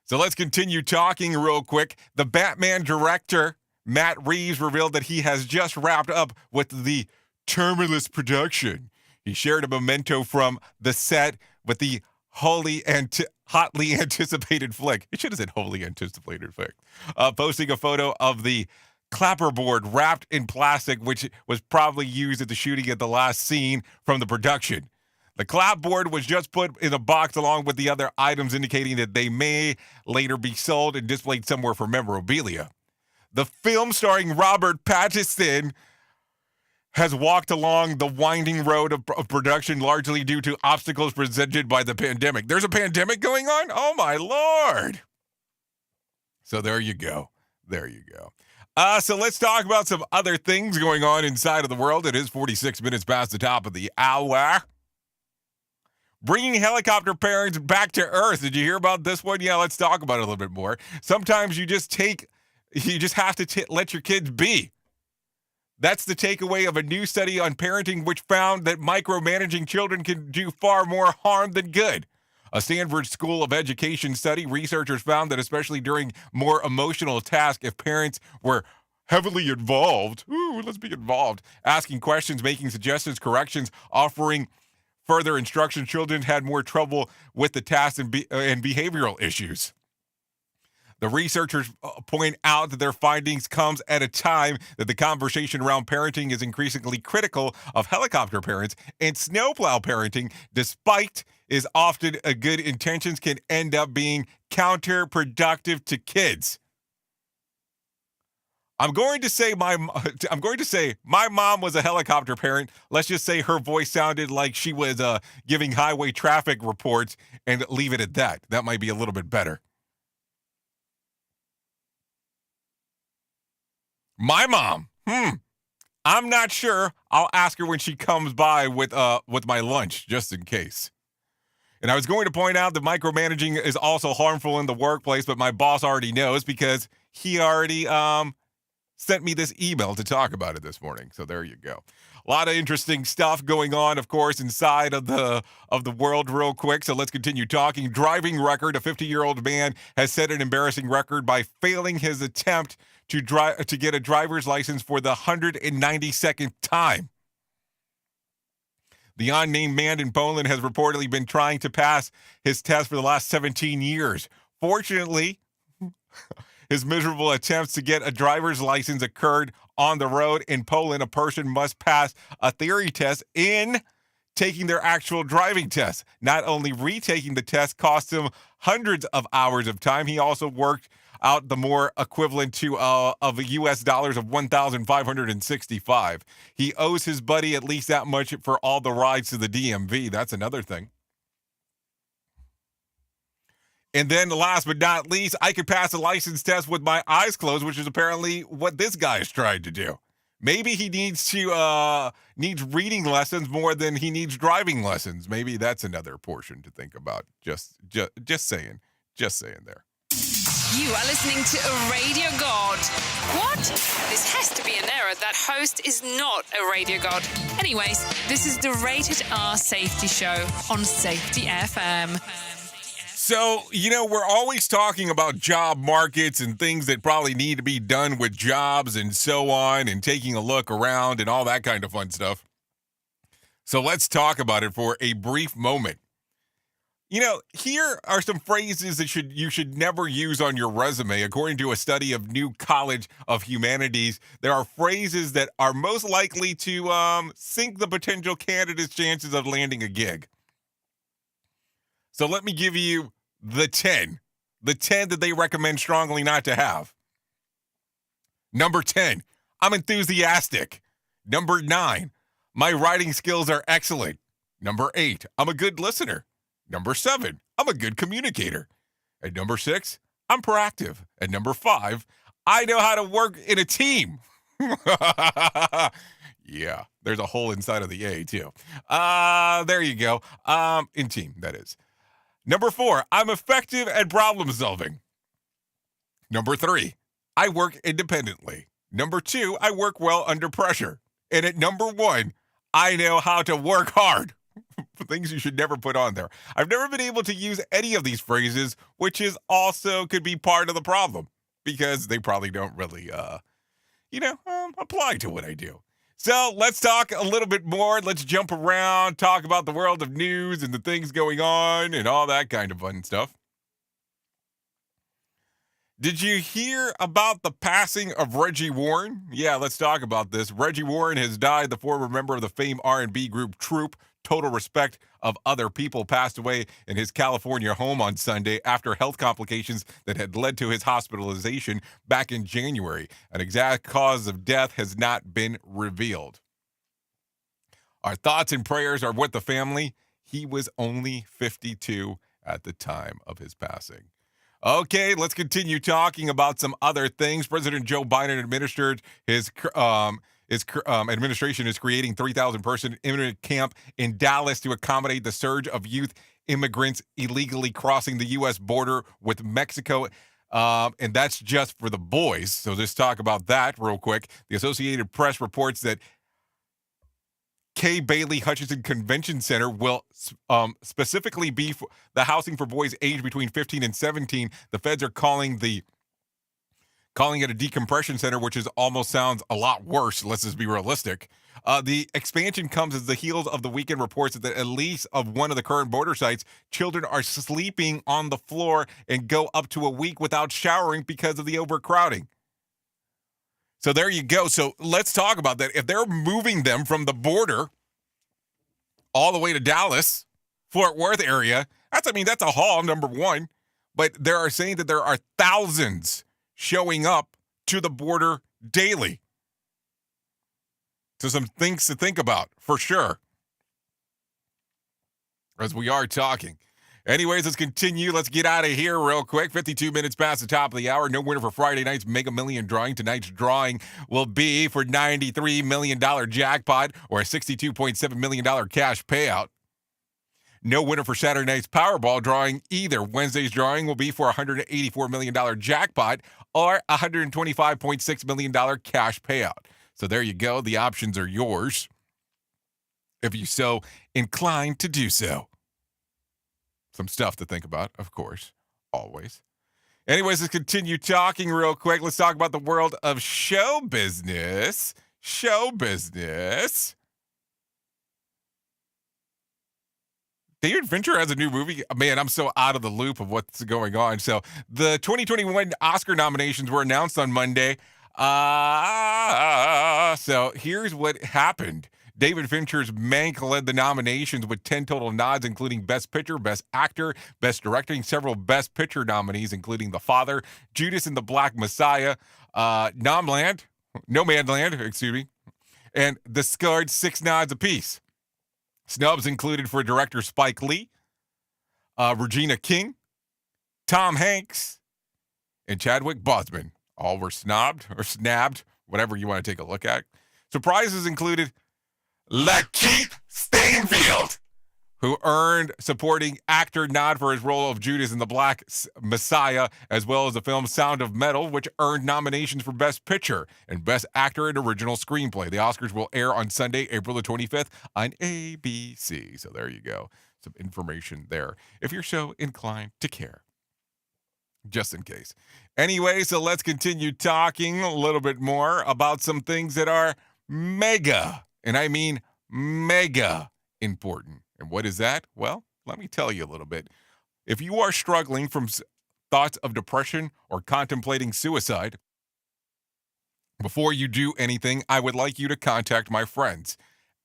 So let's continue talking real quick. The Batman director, Matt Reeves, revealed that he has just wrapped up with the Terminus production. He shared a memento from the set with the hotly anticipated flick. It should have said wholly anticipated flick. Posting a photo of the clapperboard wrapped in plastic, which was probably used at the shooting at the last scene from the production. The clapboard was just put in a box along with the other items, indicating that they may later be sold and displayed somewhere for memorabilia. The film starring Robert Pattinson has walked along the winding road of production largely due to obstacles presented by the pandemic. There's a pandemic going on? Oh, my Lord. So there you go. There you go. So let's talk about some other things going on inside of the world. It is 46 minutes past the top of the hour. Bringing helicopter parents back to Earth. Did you hear about this one? Yeah, let's talk about it a little bit more. Sometimes you just have to let your kids be. That's the takeaway of a new study on parenting, which found that micromanaging children can do far more harm than good. A Stanford School of Education study, researchers found that especially during more emotional tasks, if parents were heavily involved, let's be involved, asking questions, making suggestions, corrections, offering further instruction, children had more trouble with the tasks and behavioral issues. The researchers point out that their findings comes at a time that the conversation around parenting is increasingly critical of helicopter parents, and snowplow parenting, despite is often a good intentions, can end up being counterproductive to kids. I'm going to say my mom was a helicopter parent. Let's just say her voice sounded like she was giving highway traffic reports, and leave it at that. That might be a little bit better. My mom, I'm not sure. I'll ask her when she comes by with my lunch, just in case. And I was going to point out that micromanaging is also harmful in the workplace, but my boss already knows because he already sent me this email to talk about it this morning. So there you go. A lot of interesting stuff going on, of course, inside of the world real quick. So let's continue talking. Driving record. A 50-year-old man has set an embarrassing record by failing his attempt to get a driver's license for the 192nd time. The unnamed man in Poland has reportedly been trying to pass his test for the last 17 years. Fortunately, his miserable attempts to get a driver's license occurred on the road. In Poland, a person must pass a theory test in taking their actual driving test. Not only retaking the test cost him hundreds of hours of time, he also worked out the more equivalent to of US dollars of $1,565. He owes his buddy at least that much for all the rides to the DMV. That's another thing. And then last but not least, I could pass a license test with my eyes closed, which is apparently what this guy is trying to do. Maybe he needs reading lessons more than he needs driving lessons. Maybe that's another portion to think about. Just saying there. You are listening to a radio god. What? This has to be an error. That host is not a radio god. Anyways, this is the Rated R Safety Show on Safety FM. So, we're always talking about job markets and things that probably need to be done with jobs and so on, and taking a look around and all that kind of fun stuff. So let's talk about it for a brief moment. Here are some phrases that you should never use on your resume. According to a study of New College of Humanities, there are phrases that are most likely to sink the potential candidate's chances of landing a gig. So let me give you the 10 that they recommend strongly not to have. Number 10, I'm enthusiastic. Number 9, my writing skills are excellent. Number 8, I'm a good listener. Number 7, I'm a good communicator. And number 6, I'm proactive. And number 5, I know how to work in a team. Yeah, there's a hole inside of the A, too. There you go. In team, that is. Number 4, I'm effective at problem solving. Number 3, I work independently. Number 2, I work well under pressure. And at number 1, I know how to work hard. Things you should never put on there. I've never been able to use any of these phrases, which is also could be part of the problem because they probably don't really, apply to what I do. So let's talk a little bit more. Let's jump around, talk about the world of news and the things going on and all that kind of fun stuff. Did you hear about the passing of Reggie Warren? Yeah, let's talk about this. Reggie Warren has died. The former member of the famed R&B group Troop, Total Respect of Other People, passed away in his California home on Sunday after health complications that had led to his hospitalization back in January. An exact cause of death has not been revealed. Our thoughts and prayers are with the family. He was only 52 at the time of his passing. Okay, let's continue talking about some other things. President Joe Biden administered his administration is creating 3,000-person immigrant camp in Dallas to accommodate the surge of youth immigrants illegally crossing the U.S. border with Mexico. And that's just for the boys. So let's talk about that real quick. The Associated Press reports that Kay Bailey Hutchinson Convention Center will specifically be for the housing for boys aged between 15 and 17. The feds are calling it a decompression center, which almost sounds a lot worse. Let's just be realistic. The expansion comes as the heels of the weekend reports that at least of one of the current border sites, children are sleeping on the floor and go up to a week without showering because of the overcrowding. So there you go. So let's talk about that. If they're moving them from the border all the way to Dallas, Fort Worth area, that's a haul, number one. But they are saying that there are thousands showing up to the border daily. So some things to think about, for sure, as we are talking. Anyways, let's continue. Let's get out of here real quick. 52 minutes past the top of the hour. No winner for Friday night's Mega Million drawing. Tonight's drawing will be for $93 million jackpot or a $62.7 million cash payout. No winner for Saturday night's Powerball drawing either. Wednesday's drawing will be for a $184 million jackpot or a $125.6 million cash payout. So there you go. The options are yours if you're so inclined to do so. Some stuff to think about, of course, always. Anyways, let's continue talking real quick. Let's talk about the world of show business. Show business. David Fincher has a new movie. Man, I'm so out of the loop of what's going on. So the 2021 Oscar nominations were announced on Monday. So here's what happened. David Fincher's Mank led the nominations with 10 total nods, including Best Picture, Best Actor, Best Directing, several Best Picture nominees, including The Father, Judas and the Black Messiah, Nomadland, and The Scarred, 6 nods apiece. Snubs included for director Spike Lee, Regina King, Tom Hanks, and Chadwick Boseman. All were snubbed or snabbed, whatever you want to take a look at. Surprises included Lakeith Stanfield, who earned supporting actor nod for his role of Judas in The Black Messiah, as well as the film Sound of Metal, which earned nominations for Best Picture and Best Actor in Original Screenplay. The Oscars will air on Sunday, April the 25th on ABC. So there you go. Some information there, if you're so inclined to care. Just in case. Anyway, so let's continue talking a little bit more about some things that are mega, and I mean mega important. And what is that? Well, let me tell you a little bit. If you are struggling from thoughts of depression or contemplating suicide, before you do anything, I would like you to contact my friends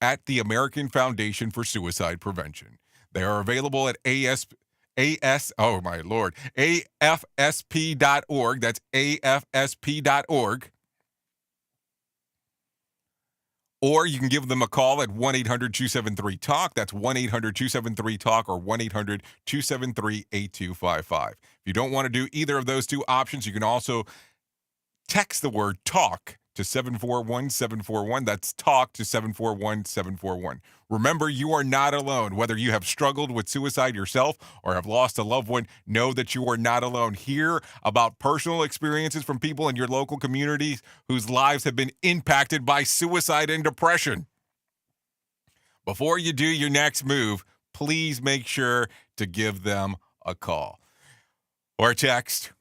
at the American Foundation for Suicide Prevention. They are available at AFSP.org. That's AFSP.org. Or you can give them a call at 1-800-273-TALK. That's 1-800-273-TALK or 1-800-273-8255. If you don't want to do either of those two options, you can also text the word TALK to 741-741. That's TALK to 741-741. Remember, you are not alone. Whether you have struggled with suicide yourself or have lost a loved one, know that you are not alone. Hear about personal experiences from people in your local communities whose lives have been impacted by suicide and depression. Before you do your next move, please make sure to give them a call or a text,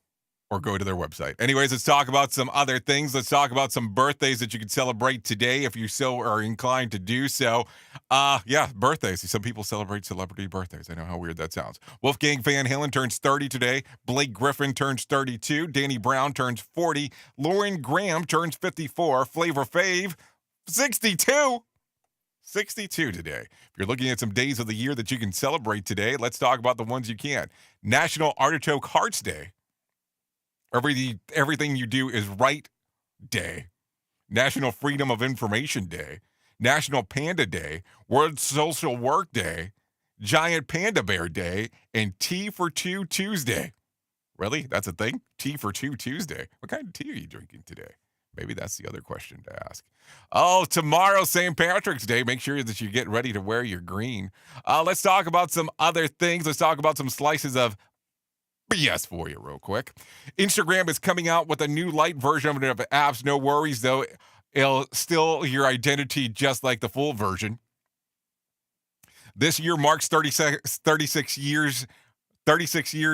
or go to their website. Anyways, let's talk about some other things. Let's talk about some birthdays that you can celebrate today if you so are inclined to do so. Birthdays. Some people celebrate celebrity birthdays. I know how weird that sounds. Wolfgang Van Halen turns 30 today. Blake Griffin turns 32. Danny Brown turns 40. Lauren Graham turns 54. Flavor Flav, 62. 62 today. If you're looking at some days of the year that you can celebrate today, let's talk about the ones you can. National Artichoke Hearts Day. Everything you do is right day. National Freedom of Information Day. National Panda Day. World Social Work Day. Giant Panda Bear Day. And Tea for Two Tuesday. Really? That's a thing? Tea for Two Tuesday. What kind of tea are you drinking today? Maybe that's the other question to ask. Oh, tomorrow, St. Patrick's Day. Make sure that you get ready to wear your green. Let's talk about some other things. Let's talk about some slices of BS for you real quick. Instagram is coming out with a new light version of apps. No worries, though. It'll still your identity just like the full version. This year marks 36 years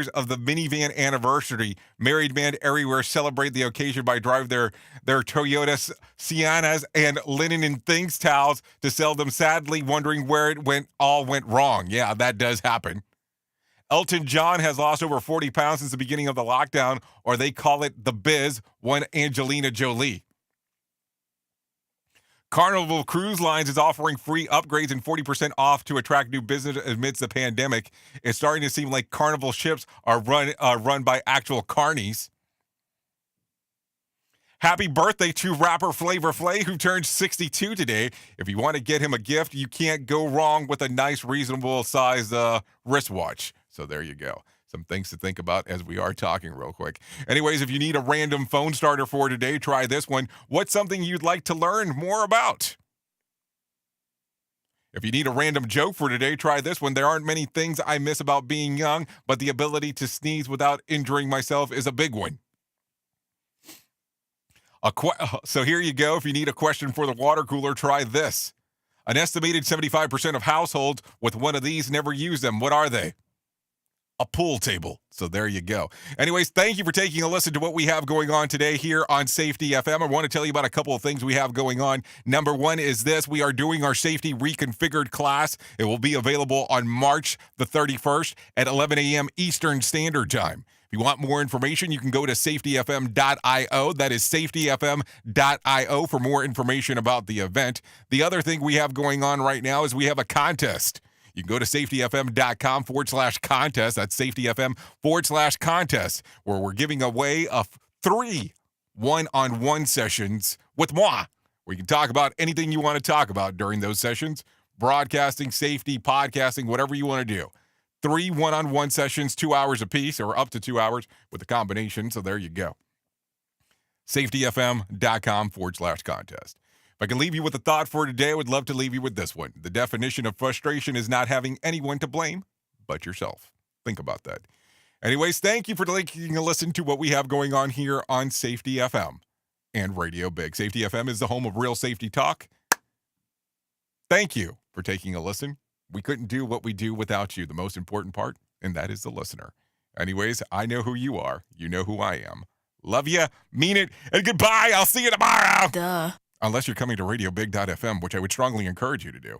of the minivan anniversary. Married men everywhere celebrate the occasion by driving their Toyota Siennas and linen and things towels to sell them, sadly wondering where it all went wrong. Yeah, that does happen. Elton John has lost over 40 pounds since the beginning of the lockdown, or they call it the biz, one Angelina Jolie. Carnival Cruise Lines is offering free upgrades and 40% off to attract new business amidst the pandemic. It's starting to seem like Carnival ships are run by actual carnies. Happy birthday to rapper Flavor Flav, who turns 62 today. If you want to get him a gift, you can't go wrong with a nice, reasonable-sized wristwatch. So there you go. Some things to think about as we are talking real quick. Anyways, if you need a random phone starter for today, try this one. What's something you'd like to learn more about? If you need a random joke for today, try this one. There aren't many things I miss about being young, but the ability to sneeze without injuring myself is a big one. So here you go. If you need a question for the water cooler, try this. An estimated 75% of households with one of these never use them. What are they? A pool table. So there you go. Anyways, thank you for taking a listen to what we have going on today here on Safety FM. I want to tell you about a couple of things we have going on. Number one is this. We are doing our Safety Reconfigured class. It will be available on March the 31st at 11 a.m. Eastern Standard Time. If you want more information, you can go to safetyfm.io. That is safetyfm.io for more information about the event. The other thing we have going on right now is we have a contest. You can go to safetyfm.com/contest. That's safetyfm.com/contest, where we're giving away 3 one-on-one sessions with moi, where you can talk about anything you want to talk about during those sessions. Broadcasting, safety, podcasting, whatever you want to do. 3 one-on-one sessions, 2 hours apiece, or up to 2 hours with a combination. So there you go. safetyfm.com/contest. If I can leave you with a thought for today, I would love to leave you with this one. The definition of frustration is not having anyone to blame but yourself. Think about that. Anyways, thank you for taking a listen to what we have going on here on Safety FM and Radio Big. Safety FM is the home of real safety talk. Thank you for taking a listen. We couldn't do what we do without you, the most important part, and that is the listener. Anyways, I know who you are. You know who I am. Love you, mean it, and goodbye. I'll see you tomorrow. Duh. Unless you're coming to radiobig.fm, which I would strongly encourage you to do.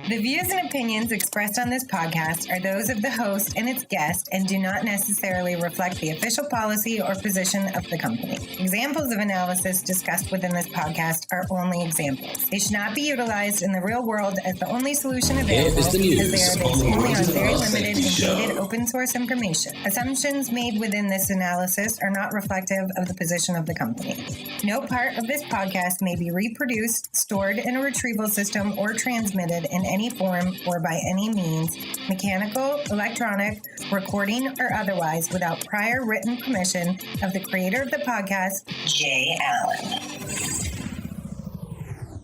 The views and opinions expressed on this podcast are those of the host and its guest and do not necessarily reflect the official policy or position of the company. Examples of analysis discussed within this podcast are only examples. They should not be utilized in the real world as the only solution available because they are based only on very limited and dated open source information. Assumptions made within this analysis are not reflective of the position of the company. No part of this podcast may be reproduced, stored in a retrieval system, or transmitted in any form or by any means, mechanical, electronic, recording, or otherwise, without prior written permission of the creator of the podcast, Jay Allen.